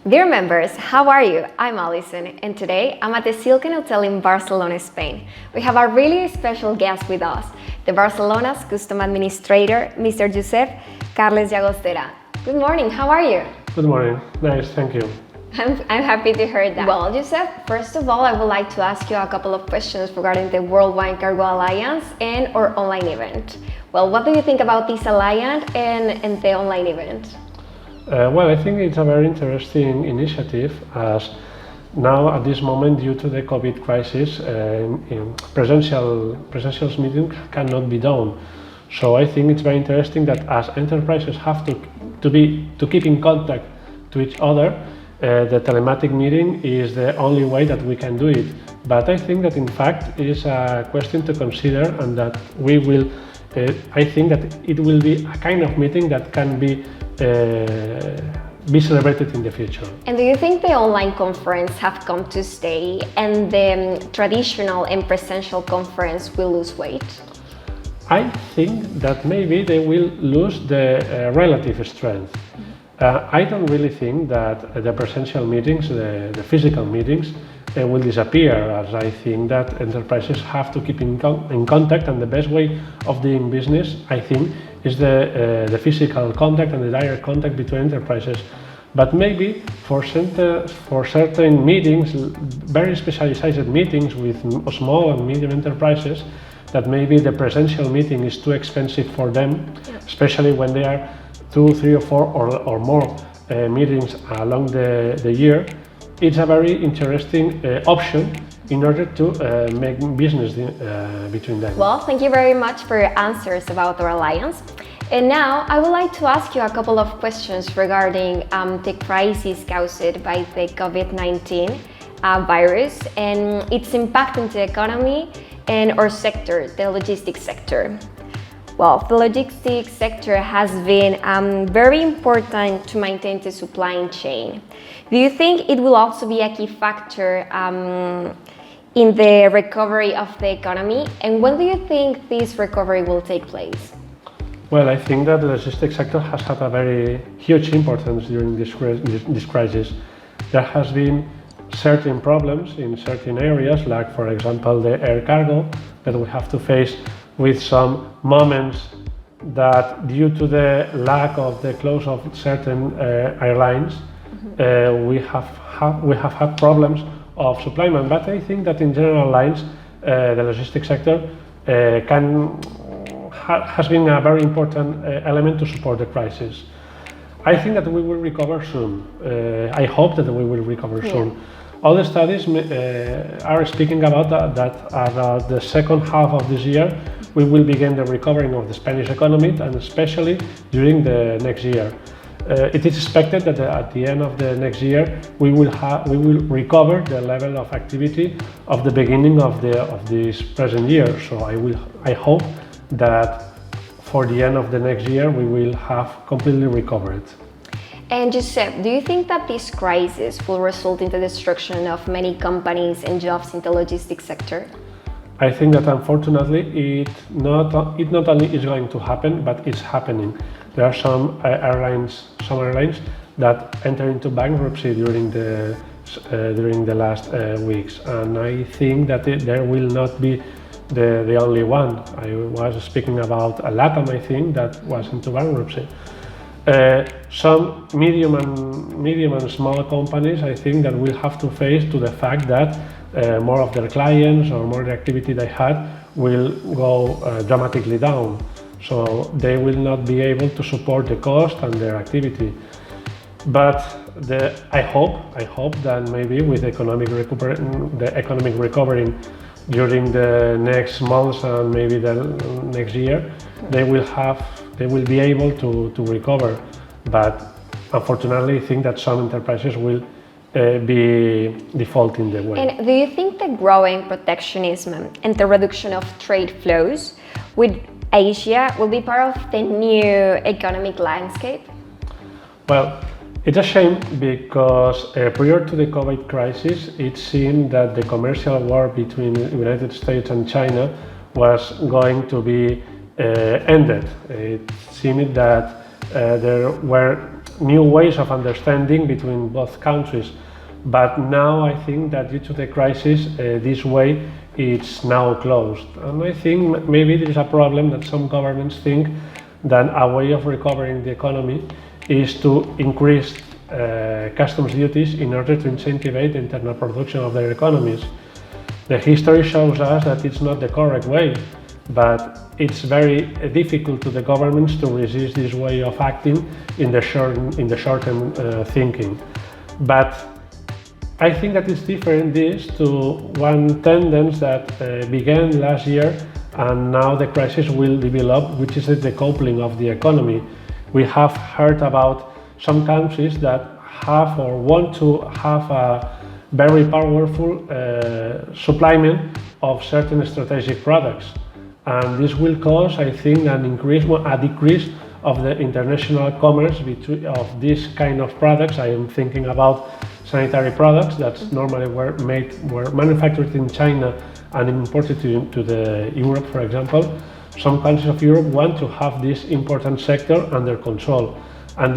Dear members, how are you? I'm Alison, and today I'm at the Silken Hotel in Barcelona, Spain. We have a really special guest with us, the Barcelona's custom administrator, Mr. Josep Carles Llagostera. Good morning, how are you? Good morning, nice, thank you. I'm happy to hear that. Well, Josep, first of all, I would like to ask you a couple of questions regarding the Worldwide Cargo Alliance and our online event. Well, what do you think about this alliance and the online event? Well, I think it's a very interesting initiative, as now at this moment, due to the COVID crisis, in presential meetings cannot be done. So I think it's very interesting that as enterprises have to keep in contact to each other, the telematic meeting is the only way that we can do it. But I think that in fact it is a question to consider, and that we will. I think that it will be a kind of meeting that can be celebrated in the future. And do you think the online conference have come to stay and the traditional and presential conference will lose weight? I think that maybe they will lose the relative strength. I don't really think that the presential meetings, the physical meetings, will disappear, as I think that enterprises have to keep in contact, and the best way of doing business, I think, is the physical contact and the direct contact between enterprises. But maybe for certain meetings, very specialized meetings with small and medium enterprises, that maybe the presential meeting is too expensive for them, especially when they are 2, 3 or 4 or more meetings along the year. It's a very interesting option in order to make business between them. Well, thank you very much for your answers about our alliance. And now I would like to ask you a couple of questions regarding the crisis caused by the COVID-19 virus and its impact on the economy and our sector, the logistics sector. Well, the logistics sector has been very important to maintain the supply chain. Do you think it will also be a key factor in the recovery of the economy? And when do you think this recovery will take place? Well, I think that the logistics sector has had a very huge importance during this crisis. There has been certain problems in certain areas, like for example the air cargo, that we have to face with some moments that due to the lack of the close of certain airlines, we have had problems of supply. But I think that in general lines, the logistics sector has been a very important element to support the crisis. I think that we will recover soon. I hope that we will recover soon. All the studies are speaking about that the second half of this year we will begin the recovery of the Spanish economy, and especially during the next year. It is expected that at the end of the next year we will recover the level of activity of the beginning of this present year. So I hope that for the end of the next year we will have completely recovered. And Josep, do you think that this crisis will result in the destruction of many companies and jobs in the logistics sector? I think that unfortunately it not only is going to happen, but it's happening. There are some airlines that enter into bankruptcy during the last weeks, and I think that there will not be the only one. I was speaking about a LATAM, I think, that was into bankruptcy. Some medium and small companies, I think, that will have to face to the fact that more of their clients or more the activity they had will go dramatically down. So they will not be able to support the cost and their activity. But I hope that maybe with the economic recovery during the next months and maybe the next year, they will be able to recover. But unfortunately, I think that some enterprises will be defaulting the way. And do you think the growing protectionism and the reduction of trade flows with Asia will be part of the new economic landscape? Well, it's a shame because prior to the COVID crisis, it seemed that the commercial war between the United States and China was going to be ended. It seemed that there were new ways of understanding between both countries. But now I think that due to the crisis, this way it's now closed. And I think maybe there is a problem that some governments think that a way of recovering the economy is to increase customs duties in order to incentivize the internal production of their economies. The history shows us that it's not the correct way, but it's very difficult to the governments to resist this way of acting in the short-term thinking. But I think that it's different this to one tendency that began last year and now the crisis will develop, which is the decoupling of the economy. We have heard about some countries that have or want to have a very powerful supplyment of certain strategic products. And this will cause, I think, a decrease of the international commerce of this kind of products. I am thinking about sanitary products that normally were manufactured in China and imported to Europe, for example. Some countries of Europe want to have this important sector under control, and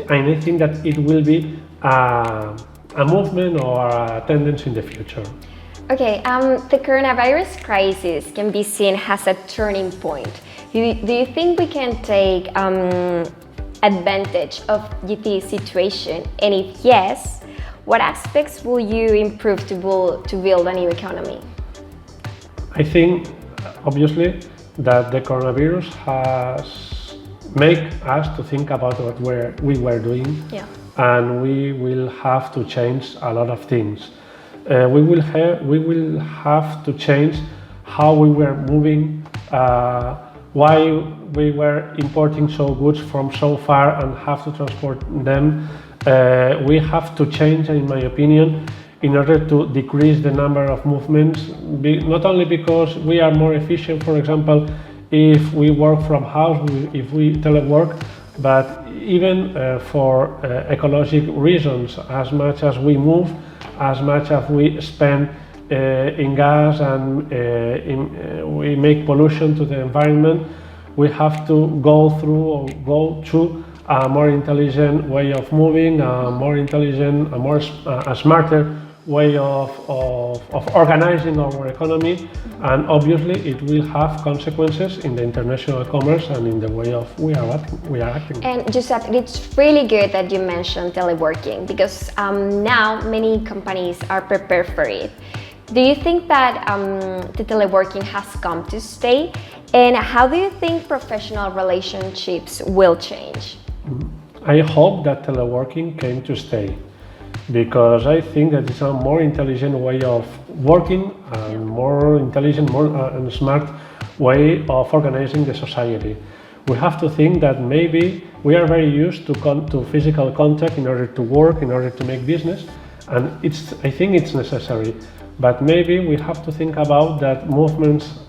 I think that it will be a movement or a tendency in the future. Okay, the coronavirus crisis can be seen as a turning point. Do you think we can take advantage of this situation? And if yes, what aspects will you improve to build a new economy? I think, obviously, that the coronavirus has made us to think about what we were doing, and we will have to change a lot of things. We will have to change how we were moving, why we were importing so goods from so far and have to transport them. We have to change, in my opinion, in order to decrease the number of movements, not only because we are more efficient, for example, if we work from house, if we telework, but even for ecological reasons. As much as we move, as much as we spend in gas and we make pollution to the environment, we have to go to a more intelligent way of moving, a smarter way of organizing our economy, and obviously it will have consequences in the international commerce and in the way of we are acting. And Josep, it's really good that you mentioned teleworking because now many companies are prepared for it. Do you think that the teleworking has come to stay? And how do you think professional relationships will change? I hope that teleworking came to stay, because I think that it's a more intelligent way of working and more intelligent, and smart way of organizing the society. We have to think that maybe we are very used to physical contact in order to work, in order to make business, and I think it's necessary. But maybe we have to think about that movements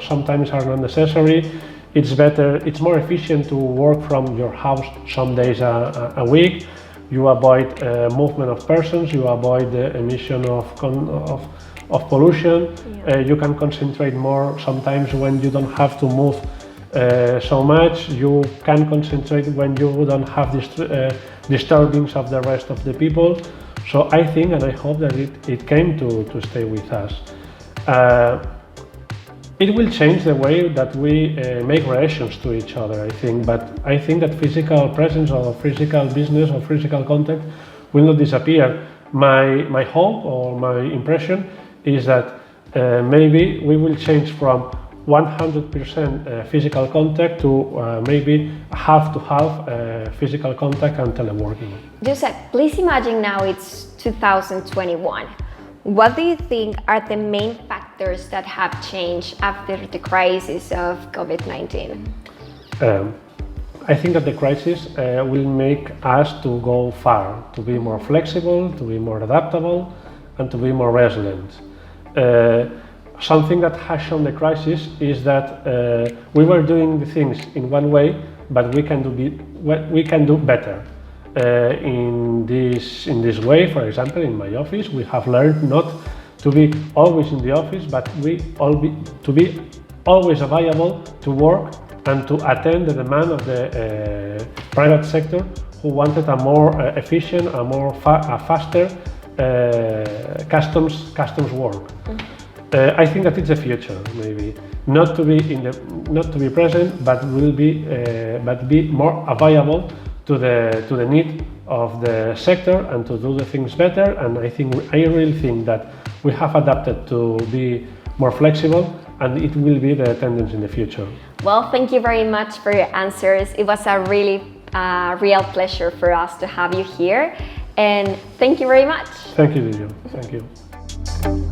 sometimes are not necessary. It's more efficient to work from your house some days a week. You avoid movement of persons, you avoid the emission of pollution. You can concentrate more sometimes when you don't have to move so much. You can concentrate when you don't have disturbance of the rest of the people. So I think and I hope that it came to stay with us. It will change the way that we make relations to each other, I think, but I think that physical presence or physical business or physical contact will not disappear. My hope or my impression is that maybe we will change from 100% physical contact to maybe half to half physical contact and teleworking. Josep, please imagine now it's 2021. What do you think are the main factors that have changed after the crisis of COVID-19? I think that the crisis will make us to go far, to be more flexible, to be more adaptable, and to be more resilient. Something that has shown the crisis is that we were doing the things in one way, but we can do better. In this way, for example, in my office, we have learned not to be always in the office, but to be always available to work and to attend the demand of the private sector who wanted a more efficient, a faster customs work. I think that it's the future, maybe not to be present, but be more available to the need of the sector and to do the things better. And I really think that we have adapted to be more flexible, and it will be the tendency in the future. Well, thank you very much for your answers. It was a really real pleasure for us to have you here, and thank you very much. Thank you, Lidio. Thank you.